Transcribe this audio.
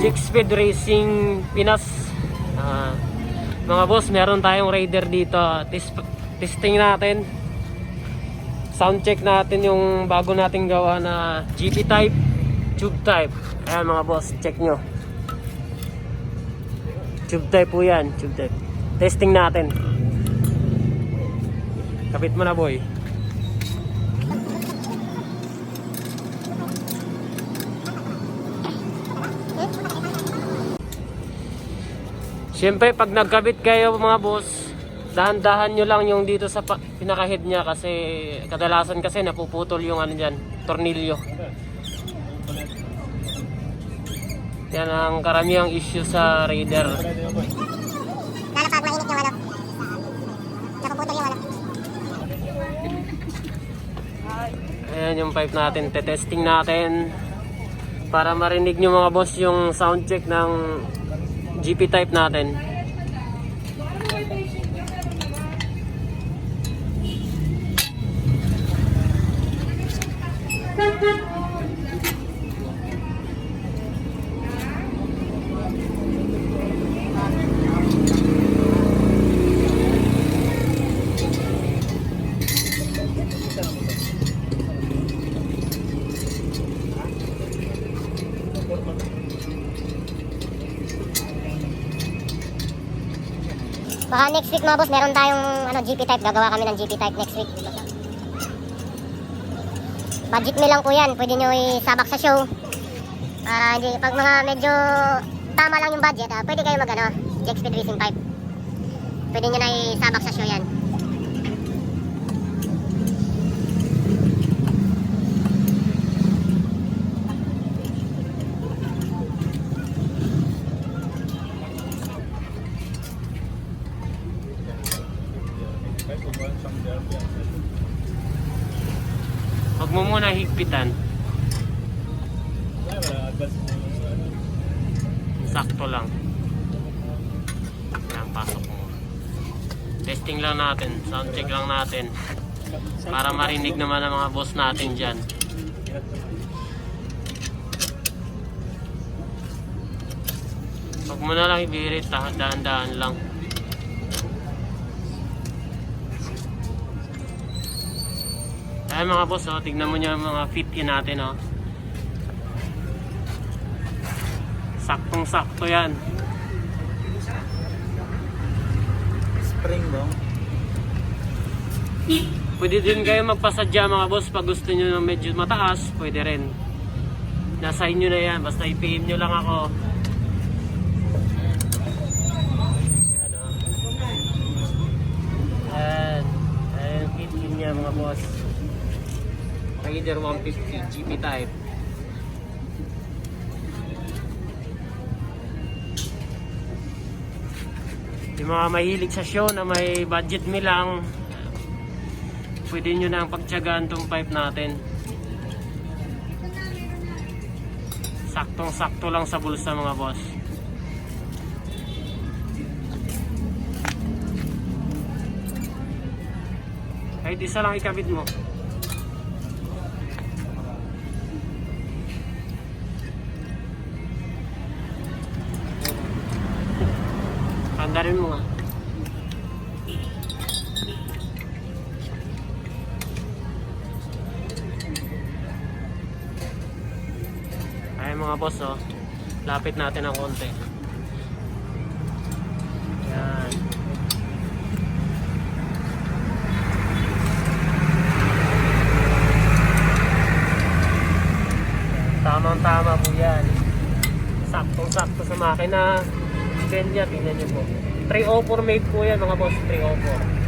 Six Speed Racing Pinas. Mga boss, meron tayong Raider dito. Testing natin. Sound check natin yung bago nating gawa na GP type, tube type. Ayan mga boss, check nyo. Tube type po yan, tube type. Testing natin. Kapit mo na boy. Siyempre pag nagkabit kayo mga boss, dahan-dahan nyo lang yung dito sa pinaka-head nya kasi kadalasan kasi napuputol yung ano dyan, tornilyo. Yan ang karamihang issue sa Raider. Lalo pag mainit yung ano, napuputol yung ano. Ayan yung pipe natin, testing natin para marinig nyo mga boss yung sound check ng GP type natin. Baka next week mga boss, meron tayong GP type. Gagawa kami ng GP type next week. Budget meal lang po yan. Pwede nyo isabak sa show. Para hindi, pag mga medyo tama lang yung budget, pwede kayo mag Jack Speed Racing pipe. Pwede nyo na isabak sa show yan. Huwag mo muna higpitan. Sakto lang. Yan, pasok mo. Testing lang natin. Sound check lang natin. Para marinig naman ang mga boss natin dyan. Huwag mo na lang ibirit. Dahan-dahan lang. Ayan mga boss, tignan mo nyo yung mga fit in natin. Saktong sakto yan. Spring ba? Pwede din kayo magpasadya mga boss pag gusto nyo ng medyo mataas, pwede rin. Nasa inyo na yan, basta i-PM nyo lang ako. Ayan, ayan fit in niya mga boss. Raider 150 GP type. Yung mga mahilig sa show na may budget meal lang, pwede nyo na ang pagtyagaan tong pipe natin. Saktong sakto lang sa bulsa mga boss. Kahit isa lang ikabit mo. Andarin mo nga. Ay mga boss, lapit natin ng konti. Yan. Tamang-tama po yan. Saktong-sakto sa makina. Tingnan nyo po. 304 made po yan mga boss, 304.